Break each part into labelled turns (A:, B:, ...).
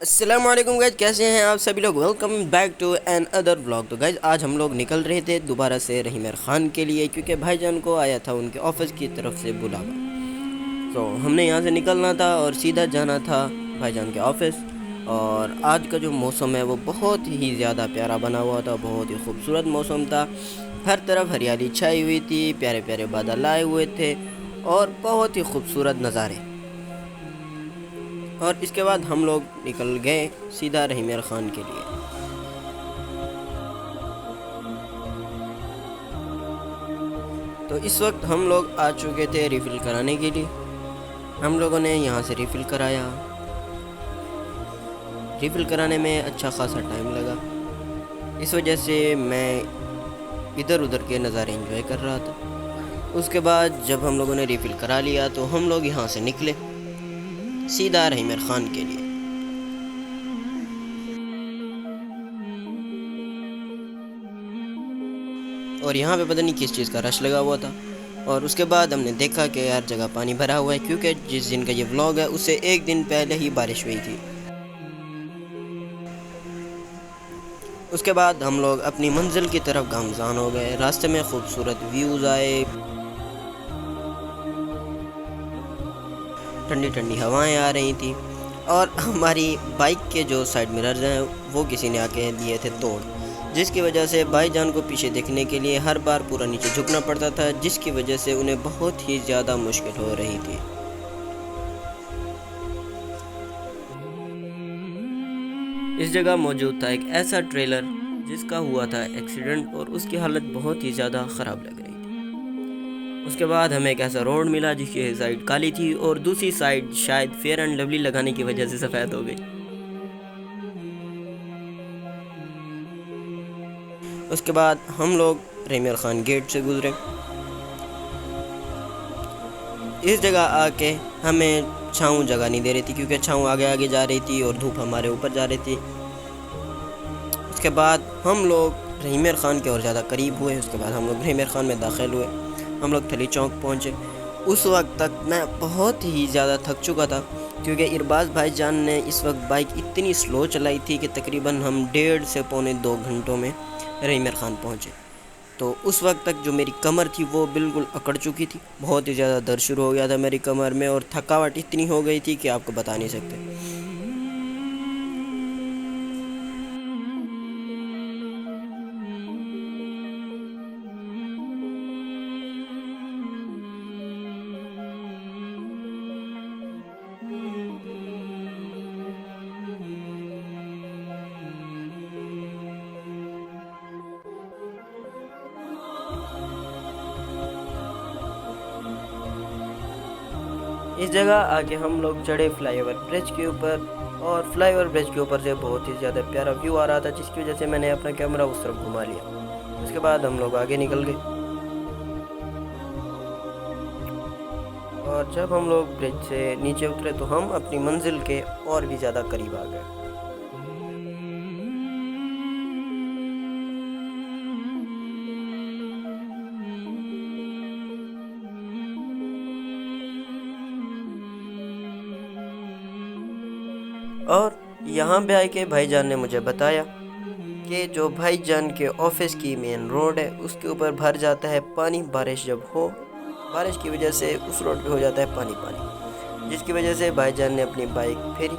A: السلام علیکم گائز، کیسے ہیں آپ سبھی لوگ؟ Welcome back to another vlog. تو گائز آج ہم لوگ نکل رہے تھے دوبارہ سے رحیم خان کے لیے، کیونکہ بھائی جان کو آیا تھا ان کے آفس کی طرف سے بلاوا۔ تو ہم نے یہاں سے نکلنا تھا اور سیدھا جانا تھا بھائی جان کے آفس۔ اور آج کا جو موسم ہے وہ بہت ہی زیادہ پیارا بنا ہوا تھا، بہت ہی خوبصورت موسم تھا۔ ہر طرف ہریالی چھائی ہوئی تھی، پیارے پیارے بادل آئے ہوئے تھے اور بہت ہی خوبصورت نظارے۔ اور اس کے بعد ہم لوگ نکل گئے سیدھا رحیم خان کے لیے۔ تو اس وقت ہم لوگ آ چکے تھے ریفل کرانے کے لیے۔ ہم لوگوں نے یہاں سے ریفل کرایا۔ ریفل کرانے میں اچھا خاصا ٹائم لگا، اس وجہ سے میں ادھر ادھر کے نظارے انجوائے کر رہا تھا۔ اس کے بعد جب ہم لوگوں نے ریفل کرا لیا تو ہم لوگ یہاں سے نکلے سیدھا رحیم خان کے لیے۔ اور یہاں پہ پتہ نہیں کس چیز کا رش لگا ہوا تھا، اور اس کے بعد ہم نے دیکھا کہ ہر جگہ پانی بھرا ہوا ہے، کیونکہ جس دن کا یہ ولاگ ہے اس سے ایک دن پہلے ہی بارش ہوئی تھی۔ اس کے بعد ہم لوگ اپنی منزل کی طرف گامزن ہو گئے۔ راستے میں خوبصورت ویوز آئے، ٹھنڈی ٹھنڈی ہوائیں آ رہی تھیں، اور ہماری بائک کے جو سائیڈ مررز ہیں وہ کسی نے آ کے دیے تھے توڑ، جس کی وجہ سے بھائی جان کو پیچھے دیکھنے کے لیے ہر بار پورا نیچے جھکنا پڑتا تھا، جس کی وجہ سے انہیں بہت ہی زیادہ مشکل ہو رہی تھی۔ اس جگہ موجود تھا ایک ایسا ٹریلر جس کا ہوا تھا ایکسیڈنٹ، اور اس کی حالت بہت ہی زیادہ خراب لگ رہی تھی۔ اس کے بعد ہمیں ایک ایسا روڈ ملا جس کی ایک سائیڈ کالی تھی اور دوسری سائیڈ شاید فیئر اینڈ لولی لگانے کی وجہ سے سفید ہو گئی۔ اس کے بعد ہم لوگ رحیم خان گیٹ سے گزرے۔ اس جگہ آ کے ہمیں چھاؤں جگہ نہیں دے رہی تھی، کیونکہ چھاؤں آگے آگے جا رہی تھی اور دھوپ ہمارے اوپر جا رہی تھی۔ اس کے بعد ہم لوگ رحیم خان کے اور زیادہ قریب ہوئے۔ اس کے بعد ہم لوگ رحیم خان میں داخل ہوئے، ہم لوگ تھلی چوک پہنچے۔ اس وقت تک میں بہت ہی زیادہ تھک چکا تھا، کیونکہ ارباز بھائی جان نے اس وقت بائک اتنی سلو چلائی تھی کہ تقریباً ہم 1.5 سے پونے 2 گھنٹوں میں رحیم خان پہنچے۔ تو اس وقت تک جو میری کمر تھی وہ بالکل اکڑ چکی تھی، بہت ہی زیادہ درد شروع ہو گیا تھا میری کمر میں، اور تھکاوٹ اتنی ہو گئی تھی کہ آپ کو بتا نہیں سکتے۔ اس جگہ آ کے ہم لوگ چڑھے فلائی اوور برج کے اوپر، اور فلائی اوور برج کے اوپر سے بہت ہی زیادہ پیارا ویو آ رہا تھا، جس کی وجہ سے میں نے اپنا کیمرہ اس طرف گھما لیا۔ اس کے بعد ہم لوگ آگے نکل گئے، اور جب ہم لوگ برج سے نیچے اترے تو ہم اپنی منزل کے اور بھی زیادہ قریب آ گئے۔ اور یہاں پہ آئے کہ بھائی جان نے مجھے بتایا کہ جو بھائی جان کے آفس کی مین روڈ ہے اس کے اوپر بھر جاتا ہے پانی، بارش جب ہو، بارش کی وجہ سے اس روڈ پہ ہو جاتا ہے پانی پانی، جس کی وجہ سے بھائی جان نے اپنی بائک پھیری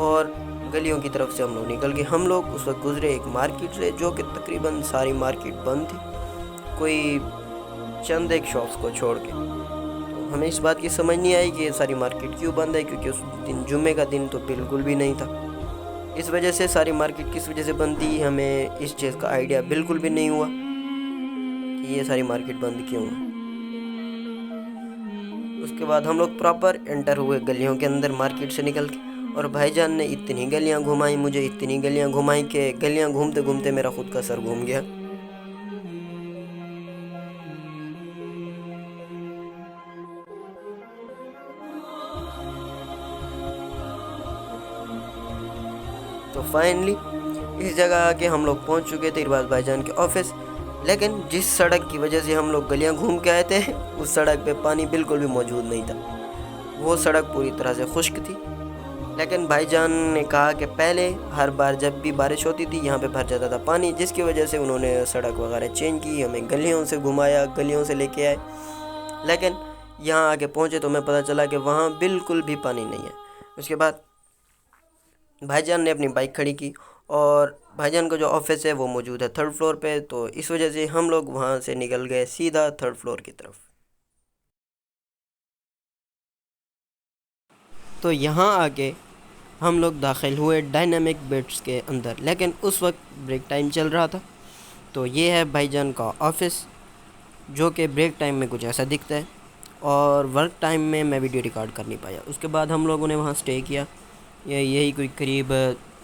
A: اور گلیوں کی طرف سے ہم لوگ نکل گئے۔ ہم لوگ اس وقت گزرے ایک مارکیٹ سے، جو کہ تقریباً ساری مارکیٹ بند تھی، کوئی چند ایک شاپس کو چھوڑ کے۔ تو ہمیں اس بات کی سمجھ نہیں آئی کہ یہ ساری مارکیٹ کیوں بند ہے، کیونکہ اس دن جمعے کا دن تو بالکل بھی نہیں تھا۔ اس وجہ سے ساری مارکیٹ کس وجہ سے بند تھی ہمیں اس چیز کا آئیڈیا بالکل بھی نہیں ہوا کہ یہ ساری مارکیٹ بند کیوں ہے۔ اس کے بعد ہم لوگ پراپر انٹر ہوئے گلیوں کے اندر مارکیٹ سے نکل کے، اور بھائی جان نے اتنی گلیاں گھمائیں، مجھے اتنی گلیاں گھمائیں کہ گلیاں گھومتے گھومتے میرا خود کا سر گھوم گیا۔ تو فائنلی اس جگہ آ کے ہم لوگ پہنچ چکے تھے ارباز بھائی جان کے آفس، لیکن جس سڑک کی وجہ سے ہم لوگ گلیاں گھوم کے آئے تھے اس سڑک پہ پانی بالکل بھی موجود نہیں تھا، وہ سڑک پوری طرح سے خشک تھی۔ لیکن بھائی جان نے کہا کہ پہلے ہر بار جب بھی بارش ہوتی تھی یہاں پہ بھر جاتا تھا پانی، جس کی وجہ سے انہوں نے سڑک وغیرہ چینج کی، ہمیں گلیوں سے گھمایا، گلیوں سے لے کے آئے، لیکن یہاں آگے پہنچے تو ہمیں پتہ چلا کہ وہاں بالکل بھی پانی نہیں ہے۔ اس کے بعد بھائی جان نے اپنی بائک کھڑی کی، اور بھائی جان کا جو آفس ہے وہ موجود ہے 3rd فلور پہ، تو اس وجہ سے ہم لوگ وہاں سے نکل گئے سیدھا 3rd فلور کی طرف۔ تو یہاں آ کے ہم لوگ داخل ہوئے ڈائنامک بٹس کے اندر، لیکن اس وقت بریک ٹائم چل رہا تھا۔ تو یہ ہے بھائی جان کا آفس، جو کہ بریک ٹائم میں کچھ ایسا دکھتا ہے، اور ورک ٹائم میں میں ویڈیو ریکارڈ کر نہیں پایا۔ اس کے بعد ہم لوگوں نے وہاں سٹے کیا، یہی کوئی قریب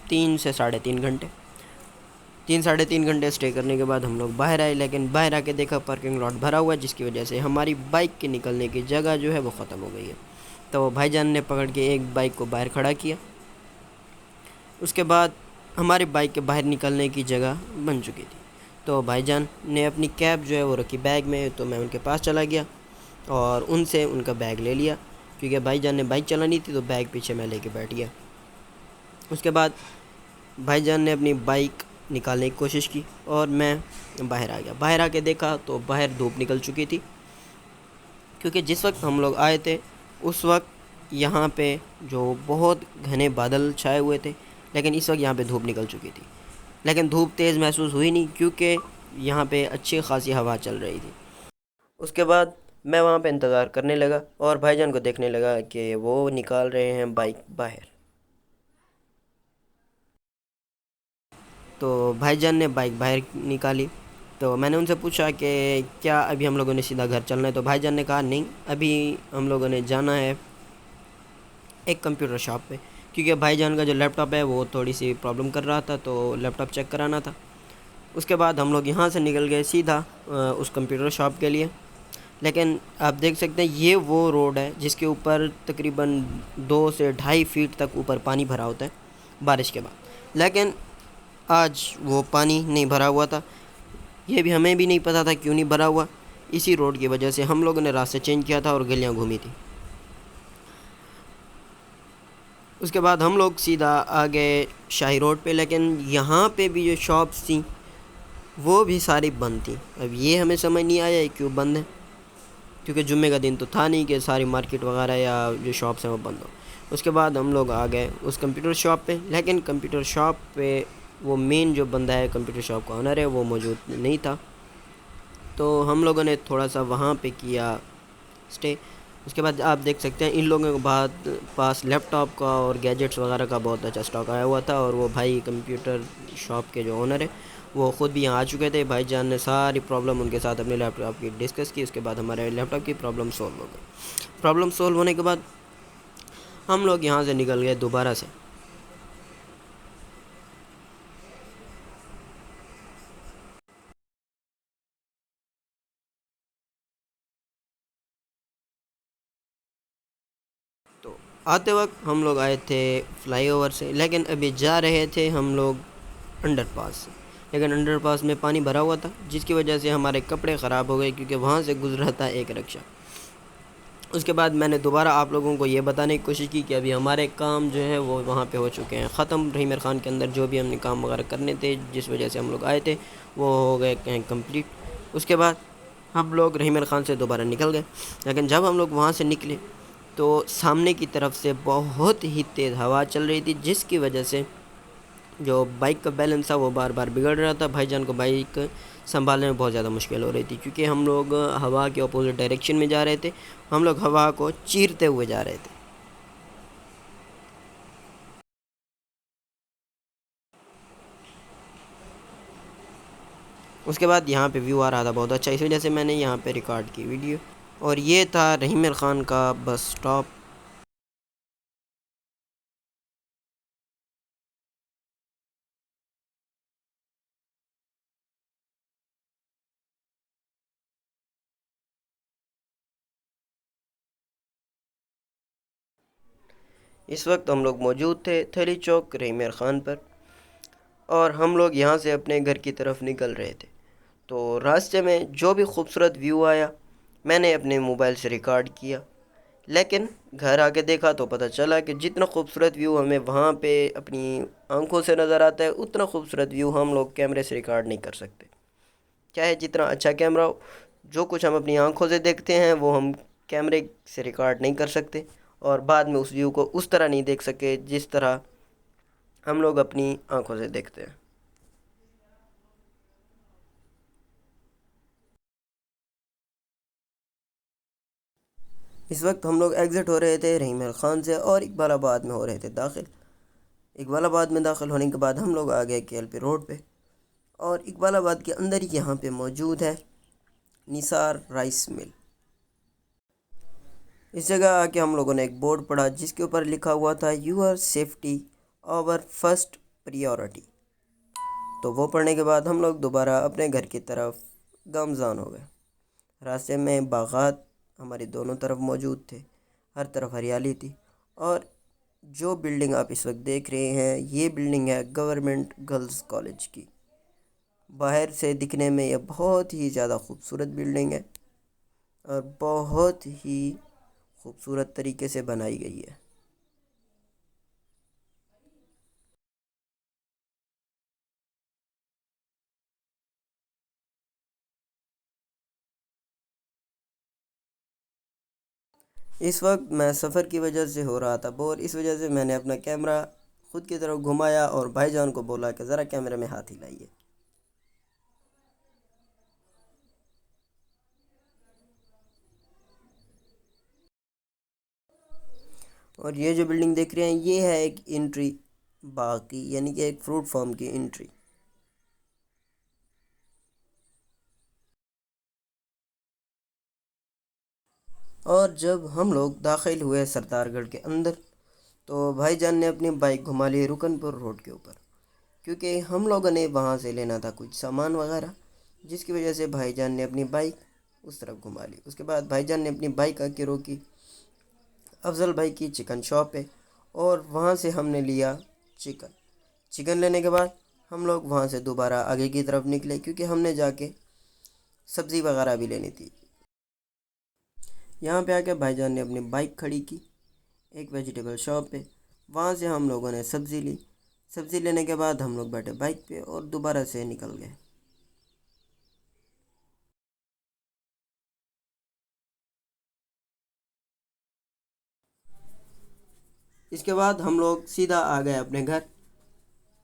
A: 3 سے 3.5 گھنٹے، 3 گھنٹے سٹے کرنے کے بعد ہم لوگ باہر آئے، لیکن باہر آ کے دیکھا پارکنگ لاٹ بھرا ہوا ہے، جس کی وجہ سے ہماری بائک کے نکلنے کی جگہ جو ہے وہ ختم ہو گئی ہے۔ تو بھائی جان نے پکڑ کے ایک بائک کو باہر کھڑا کیا، اس کے بعد ہماری بائک کے باہر نکلنے کی جگہ بن چکی تھی۔ تو بھائی جان نے اپنی کیب جو ہے وہ رکھی بیگ میں، تو میں ان کے پاس چلا گیا اور ان سے ان کا بیگ لے لیا، کیونکہ بھائی جان نے بائک چلانی تھی تو بیگ پیچھے میں لے کے بیٹھ گیا۔ اس کے بعد بھائی جان نے اپنی بائک نکالنے کی کوشش کی اور میں باہر آ گیا۔ باہر آ کے دیکھا تو باہر دھوپ نکل چکی تھی، کیونکہ جس وقت ہم لوگ آئے تھے اس وقت یہاں پہ جو بہت گھنے بادل چھائے ہوئے تھے، لیکن اس وقت یہاں پہ دھوپ نکل چکی تھی، لیکن دھوپ تیز محسوس ہوئی نہیں، کیونکہ یہاں پہ اچھی خاصی ہوا چل رہی تھی۔ اس کے بعد میں وہاں پہ انتظار کرنے لگا اور بھائی جان کو دیکھنے لگا کہ وہ نکال رہے ہیں بائک باہر۔ تو بھائی جان نے بائک باہر نکالی، تو میں نے ان سے پوچھا کہ کیا ابھی ہم لوگوں نے سیدھا گھر چلنا ہے؟ تو بھائی جان نے کہا نہیں، ابھی ہم لوگوں نے جانا ہے ایک کمپیوٹر شاپ پہ، کیونکہ بھائی جان کا جو لیپ ٹاپ ہے وہ تھوڑی سی پرابلم کر رہا تھا، تو لیپ ٹاپ چیک کرانا تھا۔ اس کے بعد ہم لوگ یہاں سے نکل گئے سیدھا اس کمپیوٹر شاپ کے لیے، لیکن آپ دیکھ سکتے ہیں یہ وہ روڈ ہے جس کے اوپر تقریباً 2 سے 2.5 فیٹ تک اوپر پانی بھرا ہوتا ہے بارش کے بعد، لیکن آج وہ پانی نہیں بھرا ہوا تھا۔ یہ بھی ہمیں بھی نہیں پتہ تھا کیوں نہیں بھرا ہوا، اسی روڈ کی وجہ سے ہم لوگوں نے راستہ چینج کیا تھا اور گلیاں گھومی تھی۔ اس کے بعد ہم لوگ سیدھا آ گئے شاہی روڈ پہ، لیکن یہاں پہ بھی جو شاپس تھیں وہ بھی ساری بند تھیں۔ اب یہ ہمیں سمجھ نہیں آیا یہ کیوں بند ہے، کیونکہ جمعے کا دن تو تھا نہیں کہ ساری مارکیٹ وغیرہ یا جو شاپس ہیں وہ بند ہو۔ اس کے بعد ہم لوگ آ گئے اس کمپیوٹر شاپ پہ، لیکن کمپیوٹر شاپ پہ وہ مین جو بندہ ہے کمپیوٹر شاپ کا آنر ہے وہ موجود نہیں تھا، تو ہم لوگوں نے تھوڑا سا وہاں پہ کیا سٹے۔ اس کے بعد آپ دیکھ سکتے ہیں ان لوگوں کے بعد پاس لیپ ٹاپ کا اور گیجٹس وغیرہ کا بہت اچھا اسٹاک آیا ہوا تھا، اور وہ بھائی کمپیوٹر شاپ کے جو آنر ہے وہ خود بھی یہاں آ چکے تھے۔ بھائی جان نے ساری پرابلم ان کے ساتھ اپنے لیپ ٹاپ کی ڈسکس کی، اس کے بعد ہمارے لیپ ٹاپ کی پرابلم سولو ہو گئی۔ پرابلم سولو ہونے کے بعد ہم لوگ یہاں سے نکل گئے دوبارہ سے۔ تو آتے وقت ہم لوگ آئے تھے فلائی اوور سے، لیکن ابھی جا رہے تھے ہم لوگ انڈر پاس سے، لیکن انڈر پاس میں پانی بھرا ہوا تھا، جس کی وجہ سے ہمارے کپڑے خراب ہو گئے، کیونکہ وہاں سے گزرا تھا ایک رکشہ۔ اس کے بعد میں نے دوبارہ آپ لوگوں کو یہ بتانے کی کوشش کی کہ ابھی ہمارے کام جو ہے وہ وہاں پہ ہو چکے ہیں ختم۔ رحیم خان کے اندر جو بھی ہم نے کام وغیرہ کرنے تھے جس وجہ سے ہم لوگ آئے تھے وہ ہو گئے ہیں کمپلیٹ۔ اس کے بعد ہم لوگ رحیم خان سے دوبارہ نکل گئے، لیکن جب ہم لوگ وہاں سے نکلے تو سامنے کی طرف سے بہت ہی تیز ہوا چل رہی تھی، جس کی وجہ سے جو بائک کا بیلنس تھا وہ بار بار بگڑ رہا تھا۔ بھائی جان کو بائک سنبھالنے میں بہت زیادہ مشکل ہو رہی تھی، کیونکہ ہم لوگ ہوا کے اپوزٹ ڈائریکشن میں جا رہے تھے، ہم لوگ ہوا کو چیرتے ہوئے جا رہے تھے۔ اس کے بعد یہاں پہ ویو آ رہا تھا بہت اچھا، اس وجہ سے میں نے یہاں پہ ریکارڈ کی ویڈیو، اور یہ تھا رحیم خان کا بس سٹاپ۔ اس وقت ہم لوگ موجود تھے تھلی چوک رحیم خان پر، اور ہم لوگ یہاں سے اپنے گھر کی طرف نکل رہے تھے۔ تو راستے میں جو بھی خوبصورت ویو آیا میں نے اپنے موبائل سے ریکارڈ کیا، لیکن گھر آ کے دیکھا تو پتہ چلا کہ جتنا خوبصورت ویو ہمیں وہاں پہ اپنی آنکھوں سے نظر آتا ہے، اتنا خوبصورت ویو ہم لوگ کیمرے سے ریکارڈ نہیں کر سکتے، چاہے جتنا اچھا کیمرہ ہو۔ جو کچھ ہم اپنی آنکھوں سے دیکھتے ہیں وہ ہم کیمرے سے ریکارڈ نہیں کر سکتے، اور بعد میں اس ویو کو اس طرح نہیں دیکھ سکے جس طرح ہم لوگ اپنی آنکھوں سے دیکھتے ہیں۔ اس وقت ہم لوگ ایگزٹ ہو رہے تھے رحیم خان سے اور اقبال آباد میں ہو رہے تھے داخل۔ اقبال آباد میں داخل ہونے کے بعد ہم لوگ آ گئے کے ایل پی روڈ پہ، اور اقبال آباد کے اندر ہی یہاں پہ موجود ہے نثار رائس مل۔ اس جگہ آ کے ہم لوگوں نے ایک بورڈ پڑھا جس کے اوپر لکھا ہوا تھا your safety our first priority. تو وہ پڑھنے کے بعد ہم لوگ دوبارہ اپنے گھر کی طرف گامزن ہو گئے۔ راستے میں باغات ہماری دونوں طرف موجود تھے، ہر طرف ہریالی تھی، اور جو بلڈنگ آپ اس وقت دیکھ رہے ہیں یہ بلڈنگ ہے گورنمنٹ گرلز کالج کی۔ باہر سے دکھنے میں یہ بہت ہی زیادہ خوبصورت بلڈنگ ہے اور بہت ہی خوبصورت طریقے سے بنائی گئی ہے۔ اس وقت میں سفر کی وجہ سے ہو رہا تھا بور، اس وجہ سے میں نے اپنا کیمرہ خود کی طرف گھمایا اور بھائی جان کو بولا کہ ذرا کیمرے میں ہاتھ ہلائیے۔ اور یہ جو بلڈنگ دیکھ رہے ہیں یہ ہے ایک انٹری باغ کی، یعنی کہ ایک فروٹ فارم کی انٹری۔ اور جب ہم لوگ داخل ہوئے سردار گڑھ کے اندر تو بھائی جان نے اپنی بائک گھما لی رکن پور روڈ کے اوپر، کیونکہ ہم لوگوں نے وہاں سے لینا تھا کچھ سامان وغیرہ، جس کی وجہ سے بھائی جان نے اپنی بائک اس طرف گھما لی۔ اس کے بعد بھائی جان نے اپنی بائک آ کے روکی افضل بھائی کی چکن شاپ پہ، اور وہاں سے ہم نے لیا چکن لینے کے بعد ہم لوگ وہاں سے دوبارہ آگے کی طرف نکلے، کیونکہ ہم نے جا کے سبزی وغیرہ بھی لینی تھی۔ یہاں پہ آ کے بھائی جان نے اپنی بائک کھڑی کی ایک ویجیٹیبل شاپ پہ، وہاں سے ہم لوگوں نے سبزی لی۔ سبزی لینے کے بعد ہم لوگ بیٹھے بائک پہ اور دوبارہ سے نکل گئے۔ اس کے بعد ہم لوگ سیدھا آ گئے اپنے گھر،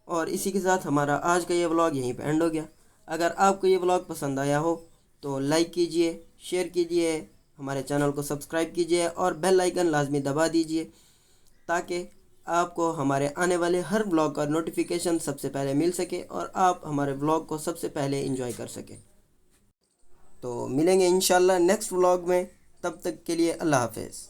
A: اور اسی کے ساتھ ہمارا آج کا یہ ولاگ یہیں پہ اینڈ ہو گیا۔ اگر آپ کو یہ ولاگ پسند آیا ہو تو لائک کیجئے، شیئر کیجئے، ہمارے چینل کو سبسکرائب کیجئے اور بیل آئیکن لازمی دبا دیجئے، تاکہ آپ کو ہمارے آنے والے ہر ولاگ کا نوٹیفیکیشن سب سے پہلے مل سکے اور آپ ہمارے ولاگ کو سب سے پہلے انجوائے کر سکیں۔ تو ملیں گے انشاءاللہ نیکسٹ ولاگ میں، تب تک کے لیے اللہ حافظ۔